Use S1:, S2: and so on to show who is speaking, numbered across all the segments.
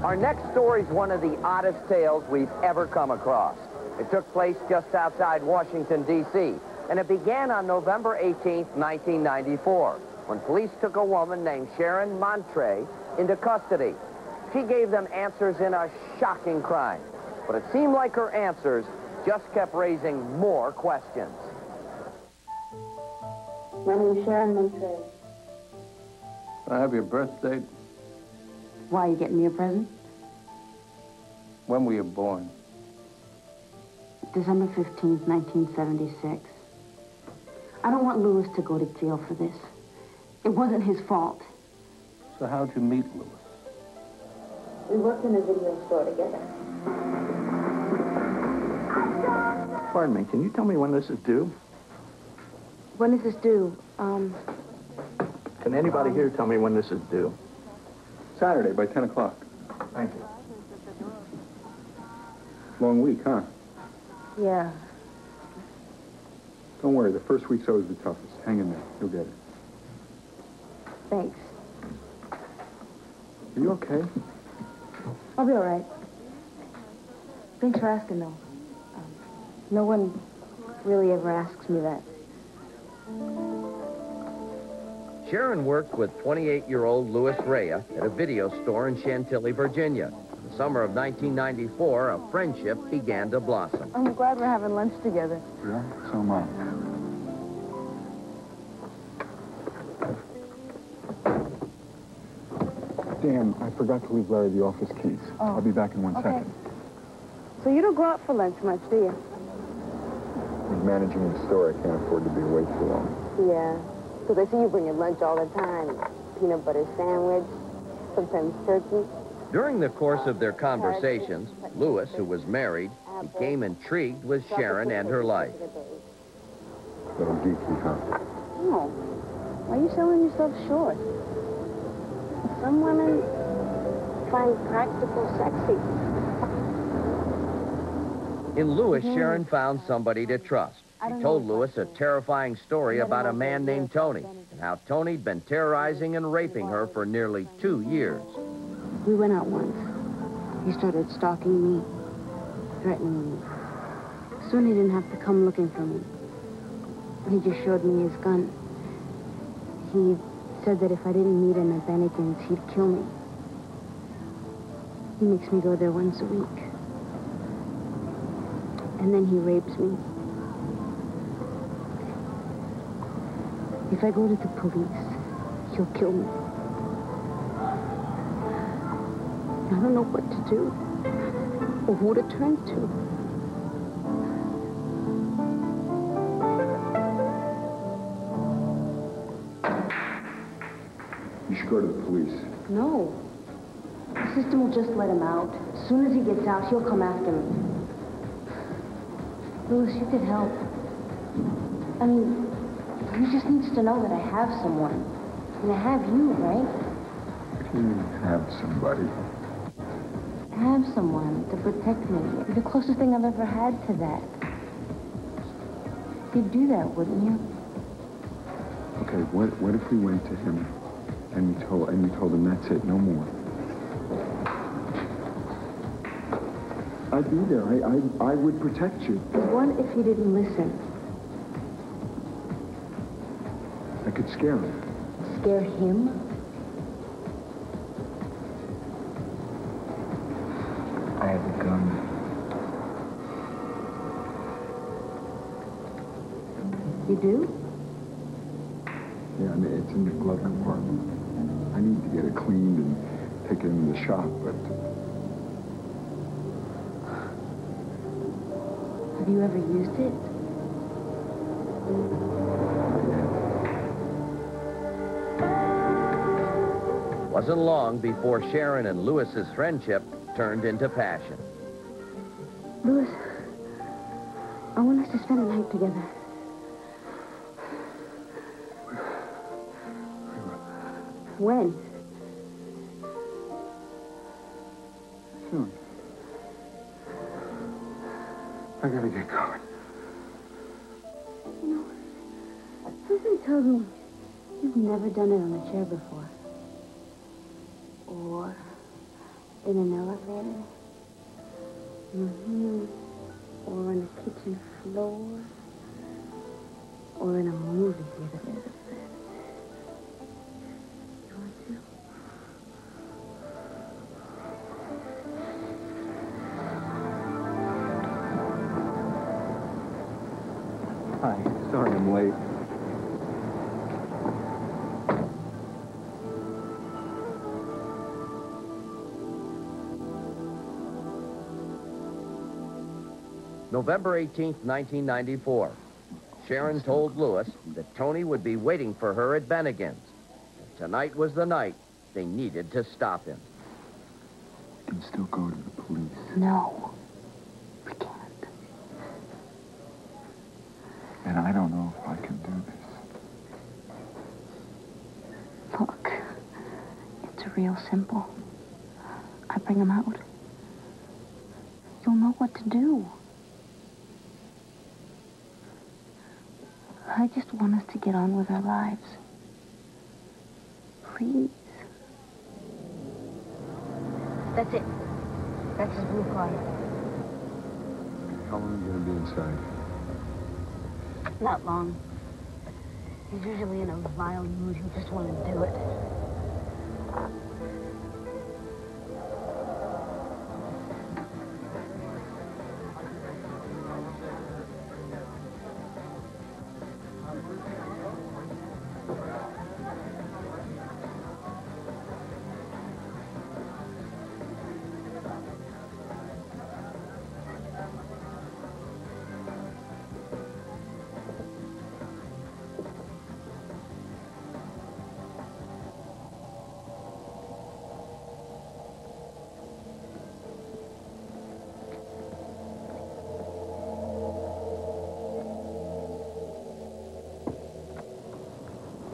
S1: Our next story is one of the oddest tales we've ever come across. It took place just outside Washington, D.C., and it began on November 18, 1994, when police took a woman named Sharon Montray into custody. She gave them answers in a shocking crime, but it seemed like her answers just kept raising more questions.
S2: My name is Sharon Montray.
S3: I have your birth date.
S2: Why, are you getting me a present?
S3: When were you born?
S2: December 15th, 1976. I don't want Lewis to go to jail for this. It wasn't his fault.
S3: So how'd you meet Lewis?
S2: We worked in a video store together.
S3: Pardon me, can you tell me when this is due?
S2: When is this due?
S3: Can anybody here tell me when this is due?
S4: Saturday by 10 o'clock.
S3: Thank you.
S4: Long week, huh?
S2: Yeah.
S4: Don't worry, the first week's always the toughest. Hang in there. You'll get it.
S2: Thanks.
S4: Are you okay?
S2: I'll be all right. Thanks for asking, though. No one really ever asks me that.
S1: Sharon worked with 28-year-old Louis Rea at a video store in Chantilly, Virginia. In the summer of 1994, a friendship began to blossom.
S2: I'm glad we're having lunch together.
S4: Yeah, so am I. Dan, I forgot to leave Larry the office keys.
S2: Oh.
S4: I'll be back in one second.
S2: So you don't go out for lunch much, do you?
S4: He's managing the store. I can't afford to be away too long.
S5: Yeah, because I see you bringing lunch all the time. Peanut butter sandwich, sometimes turkey.
S1: During the course of their conversations, Louis, who was married, became intrigued with Sharon and her life.
S4: Little geeky, huh?
S5: No. Why are you selling yourself short? Some women find practical sexy.
S1: In Louis, Sharon found somebody to trust. She told Louis a terrifying story about a man named Tony and how Tony'd been terrorizing and raping her for nearly 2 years.
S2: We went out once. He started stalking me, threatening me. Soon he didn't have to come looking for me. He just showed me his gun. He said that if I didn't meet him at Bennigan's, he'd kill me. He makes me go there once a week. And then he rapes me. If I go to the police, he'll kill me. I don't know what to do, or who to turn to.
S4: You should go to the police.
S2: No. The system will just let him out. As soon as he gets out, he'll come after me. Louis, you could help. I mean, he just needs to know that I have someone. And I have you, right?
S4: You have somebody.
S2: I have someone to protect me. The closest thing I've ever had to that. You'd do that, wouldn't you?
S4: Okay, what if we went to him and you told him that's it, no more? I'd be there. I would protect you.
S2: What if he didn't listen?
S4: I could scare him.
S2: Scare him?
S4: I have a gun.
S2: You do?
S4: Yeah, I mean, it's in the glove compartment. I need to get it cleaned and take it into the shop, but...
S2: Have you ever used it?
S1: Wasn't long before Sharon and Louis's friendship turned into passion.
S2: Louis, I want us to spend the night together. When?
S4: Soon. I gotta get going.
S2: You know, something tells me you've never done it on a chair before. Or In an elevator. Mm-hmm. Or on the kitchen floor. Or in a movie theater. You want to?
S4: Hi, sorry I'm late.
S1: November 18th, 1994. Sharon told Lewis that Tony would be waiting for her at Bennigan's. Tonight was the night they needed to stop him.
S4: You can still go to the police.
S2: No. We can't.
S4: And I don't know if I can do this.
S2: Look, it's real simple. I bring him out. You'll know what to do. I just want us to get on with our lives. Please. That's it. That's his blue card.
S4: How long are you going to be inside?
S2: Not long. He's usually in a vile mood. He just wanted to do it.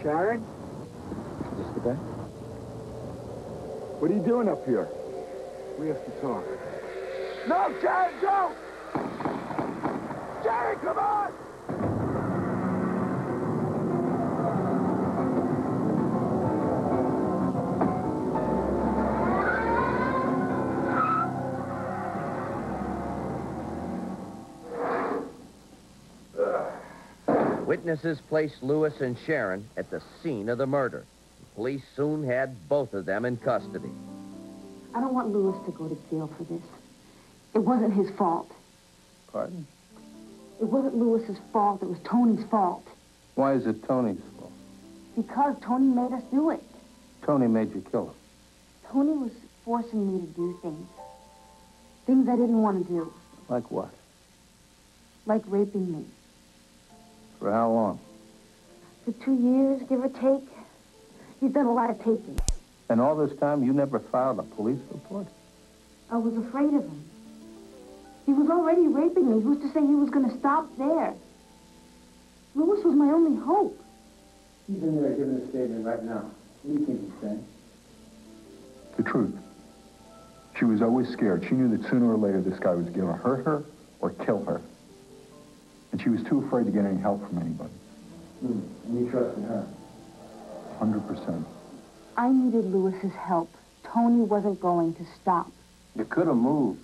S3: Sharon?
S4: Is this the guy? What are you doing up here? We have to talk.
S3: No, Sharon, don't! Sharon, come on!
S1: Witnesses placed Lewis and Sharon at the scene of the murder. Police soon had both of them in custody.
S2: I don't want Lewis to go to jail for this. It wasn't his fault.
S6: Pardon?
S2: It wasn't Lewis's fault. It was Tony's fault.
S6: Why is it Tony's fault?
S2: Because Tony made us do it.
S6: Tony made you kill him.
S2: Tony was forcing me to do things. Things I didn't want to do.
S6: Like what?
S2: Like raping me.
S6: For how long?
S2: For 2 years, give or take. He's done a lot of taking.
S6: And all this time, you never filed a police report?
S2: I was afraid of him. He was already raping me. Who's to say he was going to stop there? Lewis was my only hope.
S7: He's in there giving a statement right now. What do you think he's saying?
S4: The truth. She was always scared. She knew that sooner or later this guy was going to hurt her or kill her. And she was too afraid to get any help from anybody.
S7: And you trusted her?
S4: 100%.
S2: I needed Lewis's help. Tony wasn't going to stop.
S6: You could have moved.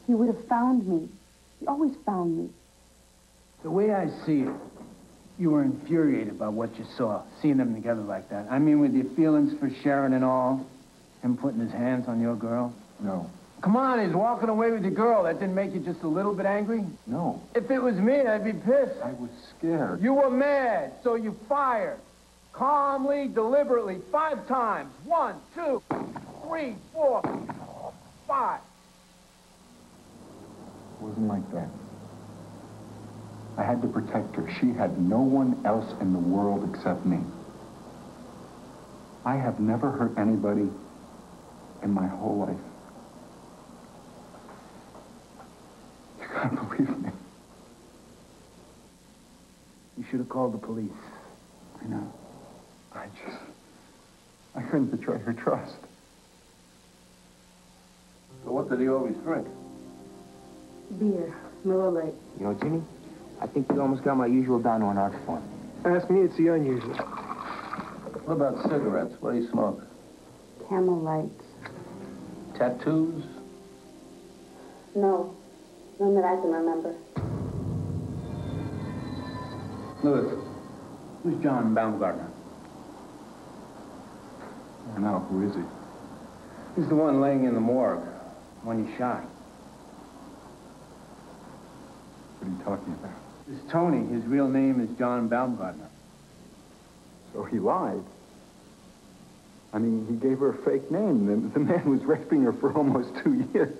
S2: He would have found me. He always found me.
S7: The way I see it, you were infuriated by what you saw, seeing them together like that. I mean, with your feelings for Sharon and all, him putting his hands on your girl.
S4: No.
S7: Come on, he's walking away with your girl. That didn't make you just a little bit angry?
S4: No.
S7: If it was me, I'd be pissed.
S4: I was scared.
S7: You were mad, so you fired. Calmly, deliberately, 5 times. 1, 2, 3, 4, 5.
S4: It wasn't like that. I had to protect her. She had no one else in the world except me. I have never hurt anybody in my whole life. You gotta believe me.
S7: You should have called the police.
S4: I know. I couldn't betray her trust.
S6: So what did he always drink?
S2: Beer. Miller Lite.
S8: You know, Jimmy, I think you almost got my usual down on art form.
S3: Ask me, it's the unusual.
S6: What about cigarettes? What do you smoke?
S2: Camel Lights.
S6: Tattoos?
S5: No. None that I can remember.
S7: Louis, who's John Baumgartner?
S4: I don't know. Who is he?
S7: He's the one laying in the morgue, the one you shot.
S4: What are you talking about?
S7: This Tony, his real name is John Baumgartner.
S4: So he lied. I mean, he gave her a fake name. The man was raping her for almost 2 years.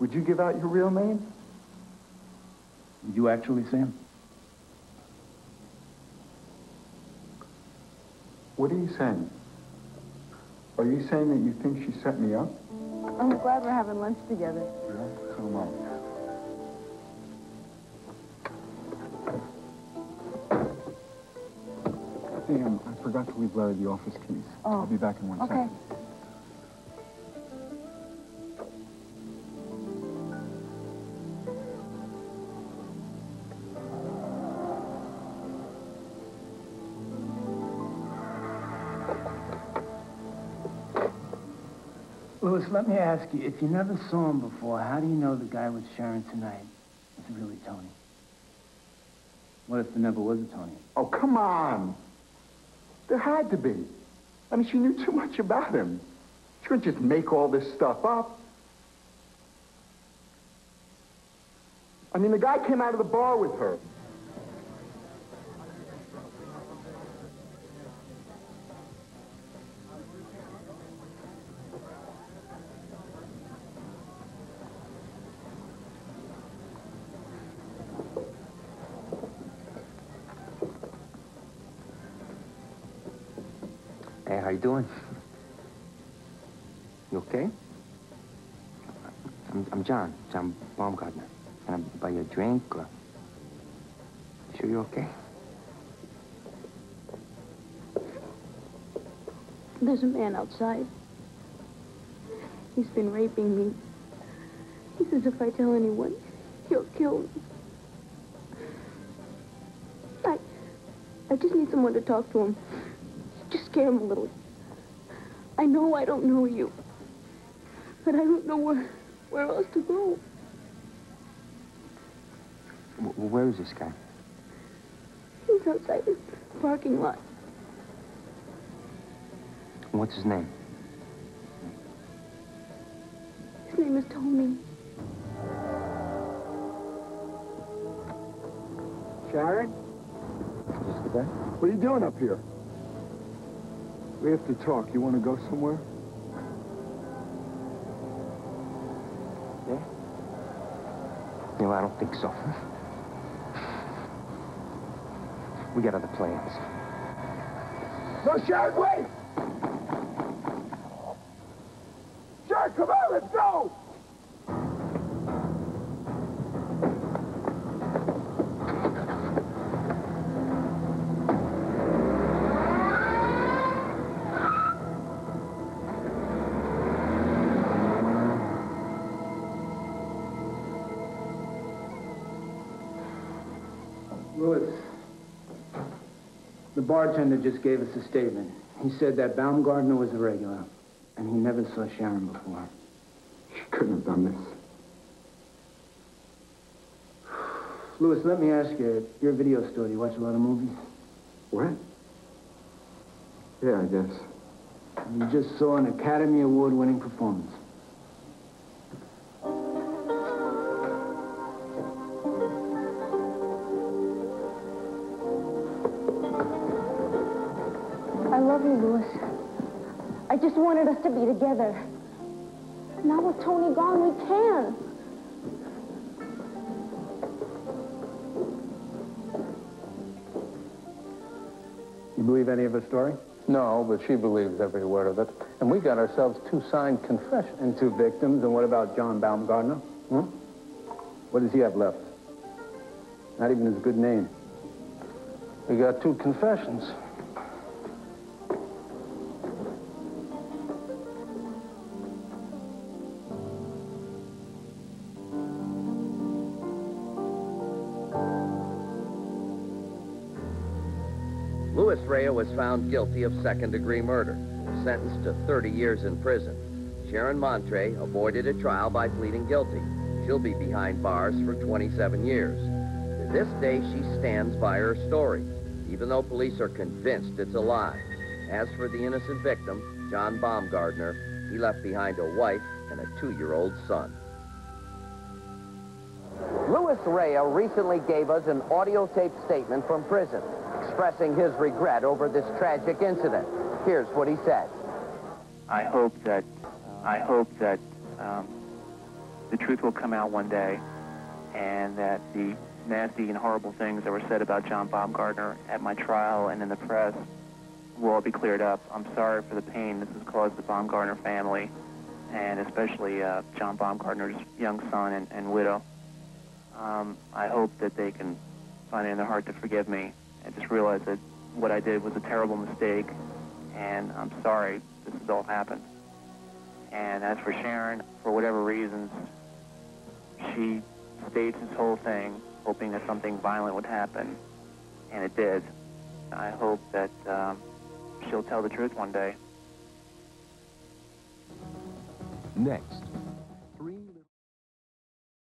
S4: Would you give out your real name?
S7: Did you actually see him?
S4: What are you saying? Are you saying that you think she set me up?
S5: I'm glad we're having lunch together.
S4: Yeah, so am I. Damn, I forgot to leave Larry the office keys.
S5: Oh.
S4: I'll be back in 1
S5: Okay.
S4: second.
S7: Louis, let me ask you, if you never saw him before, how do you know the guy with Sharon tonight is really Tony? What if there never was a Tony?
S4: Oh, come on. There had to be. I mean, she knew too much about him. She couldn't just make all this stuff up. I mean, the guy came out of the bar with her.
S8: Hey, how you doing? You okay? I'm John Baumgartner. Can I buy you a drink, or... Sure you're okay?
S5: There's a man outside. He's been raping me. He says if I tell anyone, he'll kill me. I just need someone to talk to him. Just scare him a little. I know I don't know you, but I don't know where else to go.
S8: Where is this guy?
S5: He's outside the parking lot.
S8: What's his name?
S5: His name is Tony.
S4: Sharon?
S8: Is this the guy?
S4: What are you doing up here? We have to talk. You want to go somewhere?
S8: Yeah? No, I don't think so. We got other plans.
S4: No, Sharon, wait! Sharon, come on, let's go!
S7: Louis, the bartender just gave us a statement. He said that Baumgartner was a regular, and he never saw Sharon before.
S4: She couldn't have done this.
S7: Louis, let me ask you, you're a video store. Do you watch a lot of movies?
S4: What? Yeah, I guess.
S7: You just saw an Academy Award-winning performance.
S5: I love you, Louis. I just wanted us to be together. Now with Tony gone, we can.
S7: You believe any of her story?
S6: No, but she believes every word of it. And we got ourselves 2 signed confessions.
S7: And 2 victims, and what about John Baumgartner? Huh? What does he have left? Not even his good name.
S6: We got 2 confessions.
S1: Louis Rea was found guilty of second-degree murder, sentenced to 30 years in prison. Sharon Montray avoided a trial by pleading guilty. She'll be behind bars for 27 years. To this day, she stands by her story, even though police are convinced it's a lie. As for the innocent victim, John Baumgartner, he left behind a wife and a 2-year-old son. Louis Rea recently gave us an audio tape statement from prison, expressing his regret over this tragic incident. Here's what he said.
S9: I hope that the truth will come out one day, and that the nasty and horrible things that were said about John Baumgartner at my trial and in the press will all be cleared up. I'm sorry for the pain this has caused the Baumgartner family, and especially John Baumgartner's young son and widow. I hope that they can find it in their heart to forgive me and just realize that what I did was a terrible mistake, and I'm sorry this has all happened. And as for Sharon, for whatever reasons, she staged this whole thing hoping that something violent would happen, and it did. I hope that she'll tell the truth one day.
S10: Next.